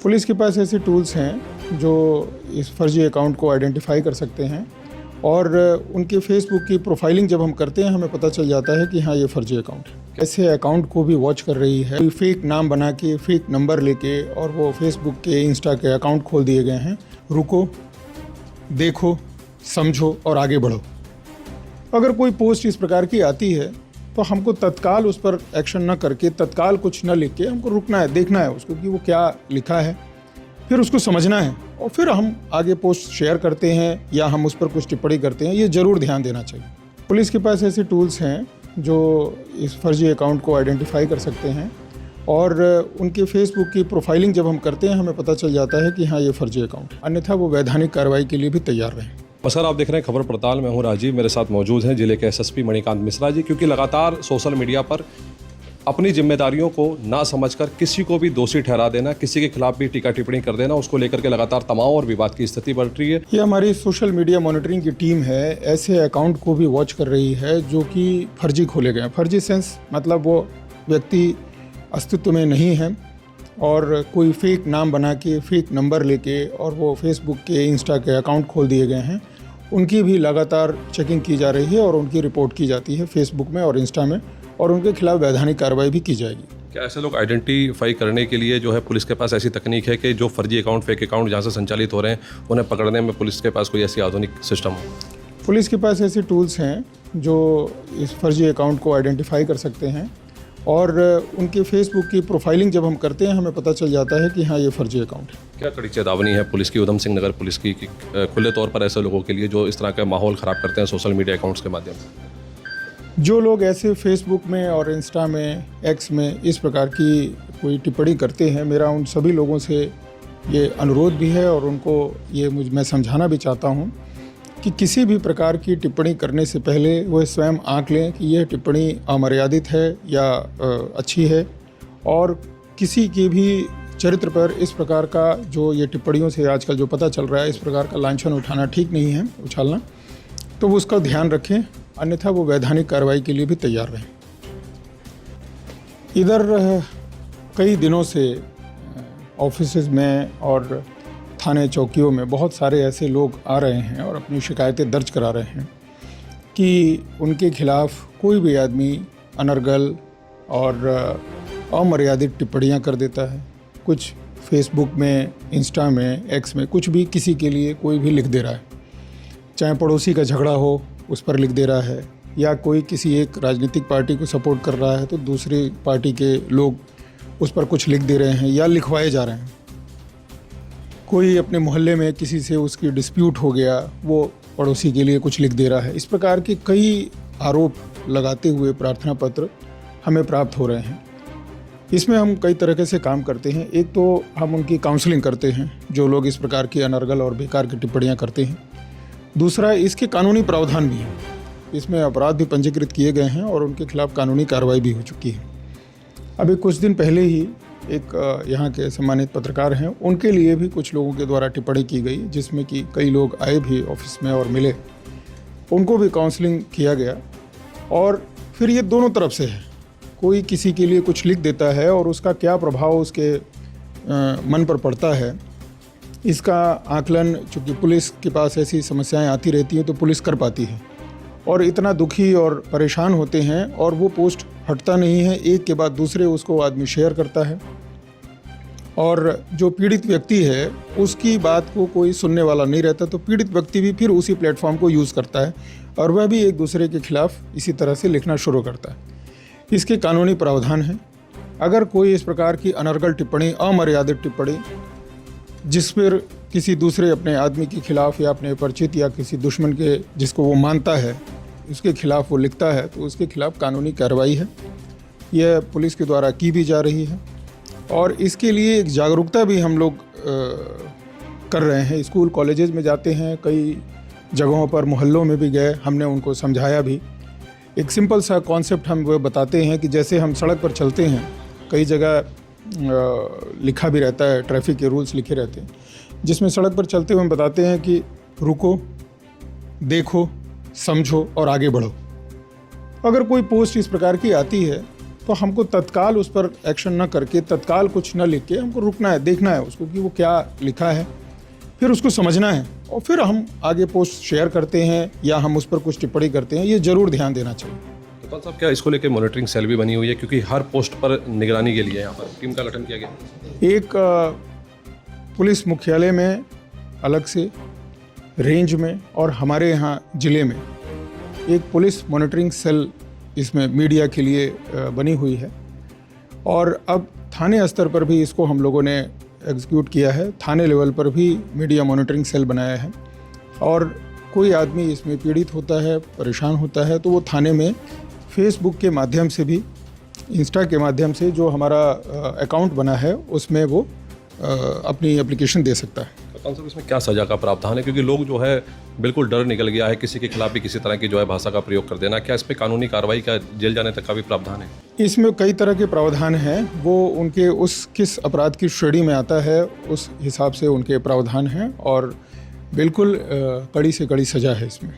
Police के पास ऐसे tools हैं जो इस फर्जी अकाउंट को आइडेंटिफाई कर सकते हैं और उनके फेसबुक की प्रोफाइलिंग जब हम करते हैं हमें पता चल जाता है कि हाँ ये फर्जी अकाउंट है। ऐसे अकाउंट को भी वॉच कर रही है, कोई फेक नाम बना के फेक नंबर लेके और वो फेसबुक के इंस्टा के अकाउंट खोल दिए गए हैं। रुको, देखो, समझो और आगे बढ़ो। अगर कोई पोस्ट इस प्रकार की आती है तो हमको तत्काल उस पर एक्शन न करके, तत्काल कुछ न लिख के हमको रुकना है, देखना है उसको कि वो क्या लिखा है, फिर उसको समझना है और फिर हम आगे पोस्ट शेयर करते हैं या हम उस पर कुछ टिप्पणी करते हैं। ये ज़रूर ध्यान देना चाहिए। पुलिस के पास ऐसे टूल्स हैं जो इस फर्जी अकाउंट को आइडेंटिफाई कर सकते हैं और उनके फेसबुक की प्रोफाइलिंग जब हम करते हैं हमें पता चल जाता है कि हाँ ये फर्जी अकाउंट है, अन्यथा वो वैधानिक कार्रवाई के लिए भी तैयार रहें। सर, आप देख रहे हैं खबर पड़ताल। मैं हूं राजीव, मेरे साथ मौजूद हैं जिले के एसएसपी मणिकांत मिश्रा जी, क्योंकि लगातार सोशल मीडिया पर अपनी जिम्मेदारियों को ना समझकर किसी को भी दोषी ठहरा देना, किसी के खिलाफ भी टीका टिप्पणी कर देना, उसको लेकर के लगातार तनाव और विवाद की स्थिति बढ़ रही है। ये हमारी सोशल मीडिया मॉनिटरिंग की टीम है, ऐसे अकाउंट को भी वॉच कर रही है जो कि फर्जी खोले गए हैं। फर्जी सेंस मतलब वो व्यक्ति अस्तित्व में नहीं है और कोई फेक नाम बना के फेक नंबर लेके और वो फेसबुक के इंस्टा के अकाउंट खोल दिए गए हैं। उनकी भी लगातार चेकिंग की जा रही है और उनकी रिपोर्ट की जाती है फेसबुक में और इंस्टा में, और उनके खिलाफ वैधानिक कार्रवाई भी की जाएगी। क्या ऐसे लोग आइडेंटिफाई करने के लिए जो है पुलिस के पास ऐसी तकनीक है कि जो फर्जी अकाउंट, फेक अकाउंट जहाँ से संचालित हो रहे हैं उन्हें पकड़ने में पुलिस के पास कोई ऐसी आधुनिक सिस्टम हो? पुलिस के पास ऐसे टूल्स हैं जो इस फर्जी अकाउंट को आइडेंटिफाई कर सकते हैं और उनके फेसबुक की प्रोफाइलिंग जब हम करते हैं हमें पता चल जाता है कि हाँ ये फर्जी अकाउंट है। क्या कड़ी चेतावनी है पुलिस की, उधम सिंह नगर पुलिस की, खुले तौर पर ऐसे लोगों के लिए जो इस तरह का माहौल ख़राब करते हैं सोशल मीडिया अकाउंट्स के माध्यम से? जो लोग ऐसे फेसबुक में और इंस्टा में, एक्स में इस प्रकार की कोई टिप्पणी करते हैं, मेरा उन सभी लोगों से ये अनुरोध भी है और उनको मैं समझाना भी चाहता हूँ कि किसी भी प्रकार की टिप्पणी करने से पहले वह स्वयं आंक लें कि यह टिप्पणी अमर्यादित है या अच्छी है, और किसी के भी चरित्र पर इस प्रकार का जो ये टिप्पणियों से आजकल जो पता चल रहा है, इस प्रकार का लांछन उठाना ठीक नहीं है, उछालना, तो वो उसका ध्यान रखें, अन्यथा वो वैधानिक कार्रवाई के लिए भी तैयार रहें। इधर कई दिनों से ऑफिसेज में और थाने चौकियों में बहुत सारे ऐसे लोग आ रहे हैं और अपनी शिकायतें दर्ज करा रहे हैं कि उनके खिलाफ़ कोई भी आदमी अनर्गल और अमर्यादित टिप्पणियां कर देता है। कुछ फेसबुक में, इंस्टा में, एक्स में कुछ भी किसी के लिए कोई भी लिख दे रहा है, चाहे पड़ोसी का झगड़ा हो उस पर लिख दे रहा है, या कोई किसी एक राजनीतिक पार्टी को सपोर्ट कर रहा है तो दूसरी पार्टी के लोग उस पर कुछ लिख दे रहे हैं या लिखवाए जा रहे हैं। कोई अपने मोहल्ले में किसी से उसकी डिस्प्यूट हो गया, वो पड़ोसी के लिए कुछ लिख दे रहा है। इस प्रकार के कई आरोप लगाते हुए प्रार्थना पत्र हमें प्राप्त हो रहे हैं। इसमें हम कई तरीके से काम करते हैं। एक तो हम उनकी काउंसलिंग करते हैं जो लोग इस प्रकार की अनर्गल और बेकार की टिप्पणियां करते हैं। दूसरा, इसके कानूनी प्रावधान भी हैं, इसमें अपराध भी पंजीकृत किए गए हैं और उनके खिलाफ कानूनी कार्रवाई भी हो चुकी है। अभी कुछ दिन पहले ही एक यहाँ के सम्मानित पत्रकार हैं, उनके लिए भी कुछ लोगों के द्वारा टिप्पणी की गई, जिसमें कि कई लोग आए भी ऑफिस में और मिले, उनको भी काउंसलिंग किया गया। और फिर ये दोनों तरफ से है, कोई किसी के लिए कुछ लिख देता है और उसका क्या प्रभाव उसके मन पर पड़ता है, इसका आकलन चूँकि पुलिस के पास ऐसी समस्याएं आती रहती हैं तो पुलिस कर पाती है, और इतना दुखी और परेशान होते हैं और वो पोस्ट हटता नहीं है, एक के बाद दूसरे उसको आदमी शेयर करता है और जो पीड़ित व्यक्ति है उसकी बात को कोई सुनने वाला नहीं रहता, तो पीड़ित व्यक्ति भी फिर उसी प्लेटफॉर्म को यूज़ करता है और वह भी एक दूसरे के खिलाफ इसी तरह से लिखना शुरू करता है। इसके कानूनी प्रावधान है। अगर कोई इस प्रकार की अनर्गल टिप्पणी, अमर्यादित टिप्पणी, जिस पर किसी दूसरे अपने आदमी के खिलाफ या अपने परिचित या किसी दुश्मन के जिसको वो मानता है उसके खिलाफ वो लिखता है, तो उसके खिलाफ कानूनी कार्रवाई है। यह पुलिस के द्वारा की भी जा रही है और इसके लिए एक जागरूकता भी हम लोग कर रहे हैं। स्कूल कॉलेजेस में जाते हैं, कई जगहों पर मोहल्लों में भी गए, हमने उनको समझाया भी। एक सिंपल सा कॉन्सेप्ट हम वो बताते हैं कि जैसे हम सड़क पर चलते हैं, कई जगह लिखा भी रहता है, ट्रैफिक के रूल्स लिखे रहते हैं, जिसमें सड़क पर चलते हुए हम बताते हैं कि रुको, देखो, समझो और आगे बढ़ो। अगर कोई पोस्ट इस प्रकार की आती है तो हमको तत्काल उस पर एक्शन न करके, तत्काल कुछ न लिख के हमको रुकना है, देखना है उसको कि वो क्या लिखा है, फिर उसको समझना है और फिर हम आगे पोस्ट शेयर करते हैं या हम उस पर कुछ टिप्पणी करते हैं। ये ज़रूर ध्यान देना चाहिए। कप्तान साहब, क्या इसको लेकर मॉनिटरिंग सेल भी बनी हुई है, क्योंकि हर पोस्ट पर निगरानी के लिए यहाँ पर टीम का गठन किया गया? एक पुलिस मुख्यालय में अलग से, रेंज में और हमारे यहाँ ज़िले में एक पुलिस मॉनिटरिंग सेल इसमें मीडिया के लिए बनी हुई है। और अब थाने स्तर पर भी इसको हम लोगों ने एग्जीक्यूट किया है। थाने लेवल पर भी मीडिया मॉनिटरिंग सेल बनाया है और कोई आदमी इसमें पीड़ित होता है, परेशान होता है, तो वो थाने में फेसबुक के माध्यम से भी, इंस्टा के माध्यम से जो हमारा अकाउंट बना है उसमें वो अपनी एप्लीकेशन दे सकता है। कप्तान साहब, इसमें क्या सज़ा का प्रावधान है, क्योंकि लोग जो है बिल्कुल डर निकल गया है किसी के खिलाफ भी किसी तरह की जो है भाषा का प्रयोग कर देना, क्या इस पर कानूनी कार्रवाई का, जेल जाने तक का भी प्रावधान है? इसमें कई तरह के प्रावधान हैं, वो उनके उस किस अपराध की श्रेणी में आता है उस हिसाब से उनके प्रावधान हैं और बिल्कुल कड़ी से कड़ी सज़ा है इसमें।